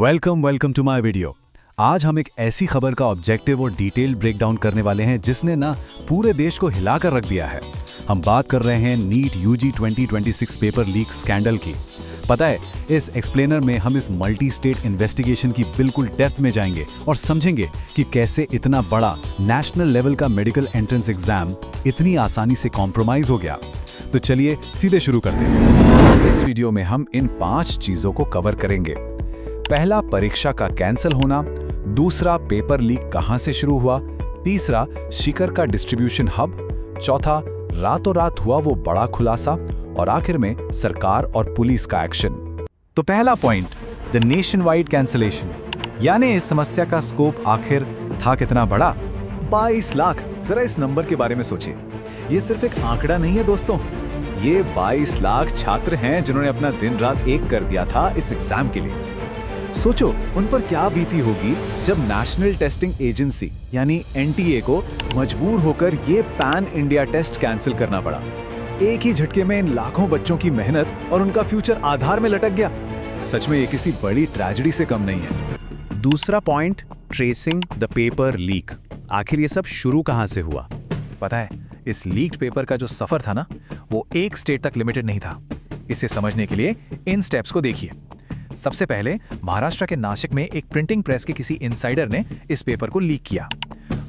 Welcome to my video. आज हम एक ऐसी खबर का ऑब्जेक्टिव और डिटेल्ड ब्रेकडाउन करने वाले हैं जिसने ना पूरे देश को हिलाकर रख दिया है। हम बात कर रहे हैं NEET UG 2026 paper leak scandal की। पता है, इस एक्सप्लेनर में हम इस मल्टी स्टेट इन्वेस्टिगेशन की बिल्कुल डेप्थ में जाएंगे और समझेंगे कि कैसे इतना बड़ा नेशनल लेवल का मेडिकल एंट्रेंस एग्जाम इतनी आसानी से कॉम्प्रोमाइज हो गया। तो चलिए सीधे शुरू करते हैं। इस वीडियो में हम इन 5 चीजों को कवर करेंगे। पहला, परीक्षा का कैंसिल होना। दूसरा, पेपर लीक कहां से शुरू हुआ। तीसरा, सीकर का डिस्ट्रीब्यूशन हब। चौथा, रातों रात हुआ वो बड़ा खुलासा। और आखिर में सरकार और पुलिस का एक्शन। तो पहला point, the nation wide cancellation, यानी इस समस्या का स्कोप आखिर था कितना बड़ा। 22 लाख। जरा इस नंबर के बारे में सोचिए। ये सिर्फ एक आंकड़ा नहीं है दोस्तों, ये 22 लाख छात्र हैं जिन्होंने अपना दिन रात एक कर दिया था इस एग्जाम के लिए। सोचो उन पर क्या बीती होगी जब नेशनल टेस्टिंग एजेंसी यानी एनटीए को मजबूर होकर ये पैन इंडिया टेस्ट कैंसिल करना पड़ा। एक ही झटके में इन लाखों बच्चों की मेहनत और उनका फ्यूचर आधार में लटक गया। सच में ये किसी बड़ी ट्रेजेडी से कम नहीं है। दूसरा point, tracing the paper leak. आखिर ये सब शुरू कहां से हुआ? पता है, इस लीक्ड पेपर का जो सफर था ना, वो एक स्टेट तक लिमिटेड नहीं था। इसे समझने के लिए इन स्टेप्स को देखिए। सबसे पहले महाराष्ट्र के नासिक में एक प्रिंटिंग प्रेस के किसी इनसाइडर ने इस पेपर को लीक किया।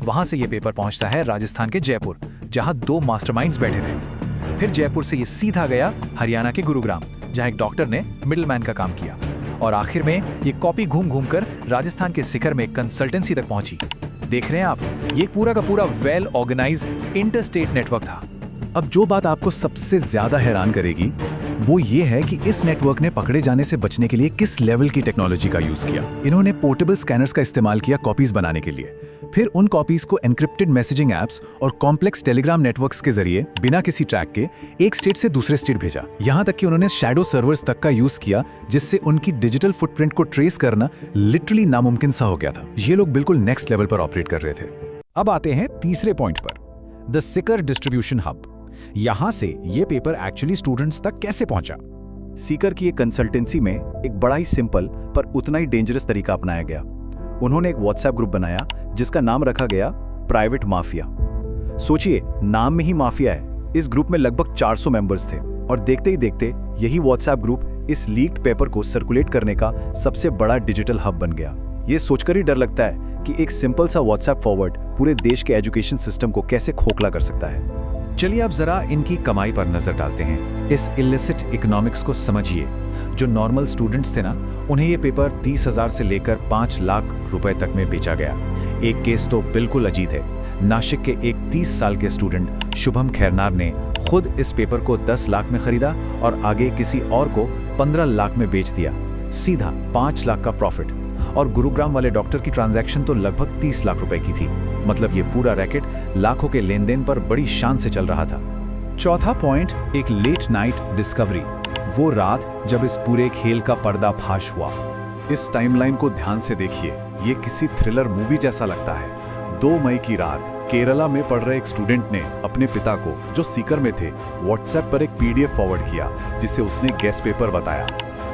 वहां से ये पेपर पहुंचता है राजस्थान के जयपुर, जहां 2 मास्टरमाइंड्स बैठे थे। फिर जयपुर से ये सीधा गया हरियाणा के गुरुग्राम, जहां एक डॉक्टर ने मिडलमैन का काम किया। और आखिर में ये कॉपी घूम घूम कर राजस्थान के सीकर में कंसल्टेंसी तक पहुंची। देख रहे हैं आप, ये पूरा का पूरा वेल ऑर्गेनाइज इंटरस्टेट नेटवर्क था। अब जो बात आपको सबसे ज्यादा हैरान करेगी वो ये है कि इस नेटवर्क ने पकड़े जाने से बचने के लिए किस लेवल की टेक्नोलॉजी का यूज किया। इन्होंने पोर्टेबल स्कैनर्स का इस्तेमाल किया कॉपीज बनाने के लिए। फिर उन कॉपीज को एन्क्रिप्टेड मैसेजिंग एप्स और कॉम्प्लेक्स टेलीग्राम नेटवर्क्स के जरिए बिना किसी ट्रैक के एक स्टेट से दूसरे स्टेट भेजा। यहां तक कि उन्होंने शैडो सर्वर्स तक का यूज किया, जिससे उनकी डिजिटल फुटप्रिंट को ट्रेस करना लिटरली नामुमकिन सा हो गया था। ये लोग बिल्कुल नेक्स्ट लेवल पर ऑपरेट कर रहे थे। अब आते हैं तीसरे पॉइंट पर, द सीकर डिस्ट्रीब्यूशन हब। यहां से ये पेपर एक्चुअली स्टूडेंट्स तक कैसे पहुंचा? सीकर की एक कंसल्टेंसी में एक बड़ा ही सिंपल पर उतना ही डेंजरस तरीका अपनाया गया। उन्होंने एक व्हाट्सएप ग्रुप बनाया जिसका नाम रखा गया प्राइवेट माफिया। सोचिए, नाम में ही माफिया है। इस ग्रुप में लगभग 400 मेंबर्स थे और देखते ही देखते यही व्हाट्सएप ग्रुप इस लीक्ड पेपर को सर्कुलेट करने का सबसे बड़ा डिजिटल हब बन गया। ये सोचकर ही डर लगता है कि एक सिंपल सा व्हाट्सएप फॉरवर्ड पूरे देश के एजुकेशन सिस्टम को कैसे खोखला कर सकता है। चलिए अब जरा इनकी कमाई पर नजर डालते हैं। इस इलिसिट इकोनॉमिक्स को समझिए। जो नॉर्मल स्टूडेंट्स थे ना, उन्हें ये पेपर 30,000 से लेकर 5 लाख रुपए तक में बेचा गया। एक केस तो बिल्कुल अजीब है। नासिक के एक 30 साल के स्टूडेंट शुभम खैरनार ने खुद इस पेपर को 10 लाख में खरीदा और आगे किसी और को 15 लाख में बेच दिया। सीधा 5 लाख का प्रॉफिट। और गुरुग्राम वाले डॉक्टर की ट्रांजैक्शन तो लगभग 30 लाख रुपए की थी। मतलब ये पूरा रैकेट लाखों के लेन देन पर बड़ी शान से चल रहा था। चौथा पॉइंट, एक लेट नाइट डिस्कवरी। वो रात जब इस पूरे खेल का पर्दाफाश हुआ। इस टाइमलाइन को ध्यान से देखिए, ये किसी थ्रिलर मूवी जैसा लगता है। 2 मई की रात केरला में पढ़ रहे एक स्टूडेंट ने अपने पिता को, जो सीकर में थे, व्हाट्सएप पर एक पीडीएफ फॉरवर्ड किया जिसे उसने गेस्ट पेपर बताया।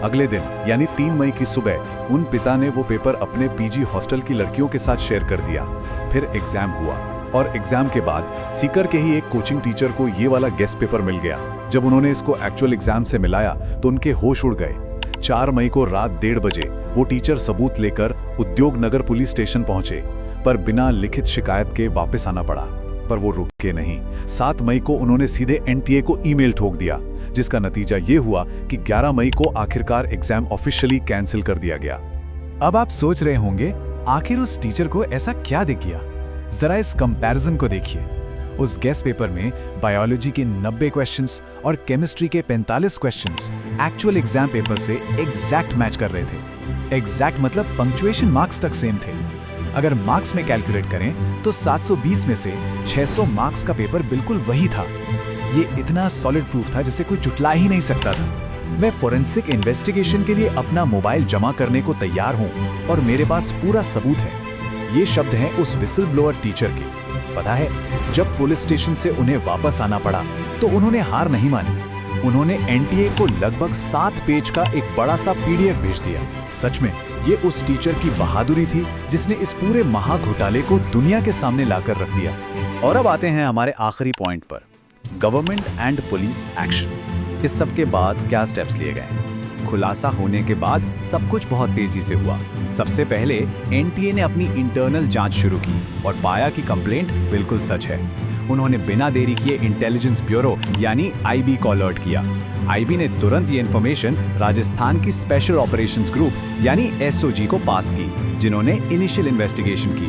अगले दिन यानी 3 मई की सुबह उन पिता ने वो पेपर अपने पीजी हॉस्टल की लड़कियों के साथ शेयर कर दिया। फिर एग्जाम हुआ और एग्जाम के बाद सीकर के ही एक कोचिंग टीचर को ये वाला गेस्ट पेपर मिल गया। जब उन्होंने इसको एक्चुअल एग्जाम से मिलाया तो उनके होश उड़ गए। 4 मई को रात 1:30 बजे वो टीचर सबूत लेकर उद्योग नगर पुलिस स्टेशन पहुंचे, पर बिना लिखित शिकायत के वापस आना पड़ा। पर वो रुके नहीं। 7 मई को उन्होंने सीधे एनटीए को ईमेल ठोक दिया, जिसका नतीजा ये हुआ कि 11 मई को आखिरकार एग्जाम ऑफिशियली कैंसिल कर दिया गया। अब आप सोच रहे होंगे, आखिर उस टीचर को ऐसा क्या दिख गया? जरा इस कंपैरिजन को देखिए। उस गेस्ट पेपर में बायोलॉजी के 90 क्वेश्चंस और केमिस्ट्री के 45 क्वेश्चंस एक्चुअल एग्जाम पेपर से एग्जैक्ट मैच कर रहे थे। एग्जैक्ट मतलब पंक्चुएशन मार्क्स तक सेम थे। अगर मार्क्स में कैलकुलेट करें तो 720 में से 600 मार्क्स का पेपर बिल्कुल वही था। ये इतना सॉलिड प्रूफ था जिसे कोई जुटला ही नहीं सकता था। मैं फोरेंसिक इन्वेस्टिगेशन के लिए अपना मोबाइल जमा करने को तैयार हूं और मेरे पास पूरा सबूत है। ये शब्द हैं उस विसल ब्लोअर टीचर के। पता है, जब पुलिस स्टेशन से उन्हें वापस आना पड़ा तो उन्होंने हार नहीं मानी। उन्होंने एनटीए को लगभग 7 पेज का एक बड़ा सा पीडीएफ भेज दिया। सच में ये उस टीचर की बहादुरी थी जिसने इस पूरे महाघोटाले को दुनिया के सामने लाकर रख दिया। और अब आते हैं हमारे आखिरी पॉइंट पर, गवर्नमेंट एंड पुलिस एक्शन। इस सब के बाद क्या स्टेप्स लिए गए? खुलासा होने के बाद सब कुछ बहुत तेजी से हुआ। सबसे पहले एनटीए ने अपनी इंटरनल जांच शुरू की और पाया कि कंप्लेंट बिल्कुल सच है। उन्होंने बिना देरी किए इंटेलिजेंस ब्यूरो यानी आईबी को अलर्ट किया। आईबी ने तुरंत ये इन्फॉर्मेशन राजस्थान की स्पेशल ऑपरेशंस ग्रुप यानी एसओजी को पास की, जिन्होंने इनिशियल इन्वेस्टिगेशन की।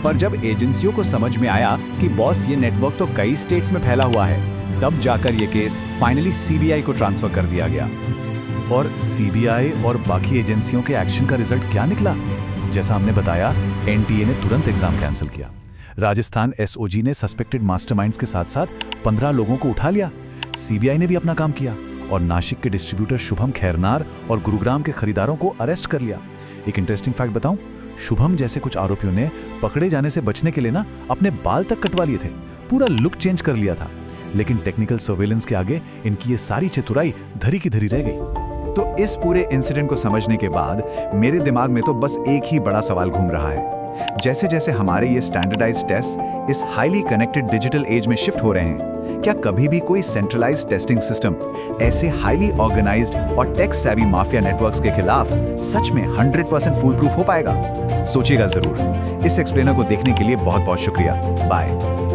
पर जब एजेंसियों को समझ में आया कि बॉस ये नेटवर्क तो कई स्टेट्स में फैला हुआ है, तब जाकर ये केस फाइनली सीबीआई को ट्रांसफर कर दिया गया। और सीबीआई और बाकी एजेंसियों के एक्शन का रिजल्ट क्या निकला? जैसा हमने बताया, एनटीए ने तुरंत एग्जाम कैंसिल किया। राजस्थान एसओजी ने सस्पेक्टेड मास्टरमाइंड्स के साथ साथ 15 लोगों को उठा लिया। सीबीआई ने भी अपना काम किया और नासिक के डिस्ट्रीब्यूटर शुभम खैरनार और गुरुग्राम के खरीदारों को अरेस्ट कर लिया। एक इंटरेस्टिंग फैक्ट बताऊं, शुभम जैसे कुछ आरोपियों ने पकड़े जाने से बचने के लिए अपने बाल तक कटवा लिए थे, पूरा लुक चेंज कर लिया था। लेकिन टेक्निकल सर्वेलेंस के आगे इनकी ये सारी चतुराई धरी की धरी रह गई। तो इस पूरे इंसिडेंट को समझने के बाद मेरे दिमाग में तो बस एक ही बड़ा सवाल घूम रहा है। जैसे जैसे हमारे ये स्टैंडर्डाइज्ड टेस्ट इस हाईली कनेक्टेड डिजिटल एज में शिफ्ट हो रहे हैं, क्या कभी भी कोई सेंट्रलाइज्ड टेस्टिंग सिस्टम ऐसे हाईली ऑर्गेनाइज्ड और टेक सेवी माफिया नेटवर्क्स के खिलाफ सच में 100% फूल प्रूफ हो पाएगा? सोचिएगा जरूर। इस एक्सप्लेनर को देखने के लिए बहुत बहुत शुक्रिया। बाय।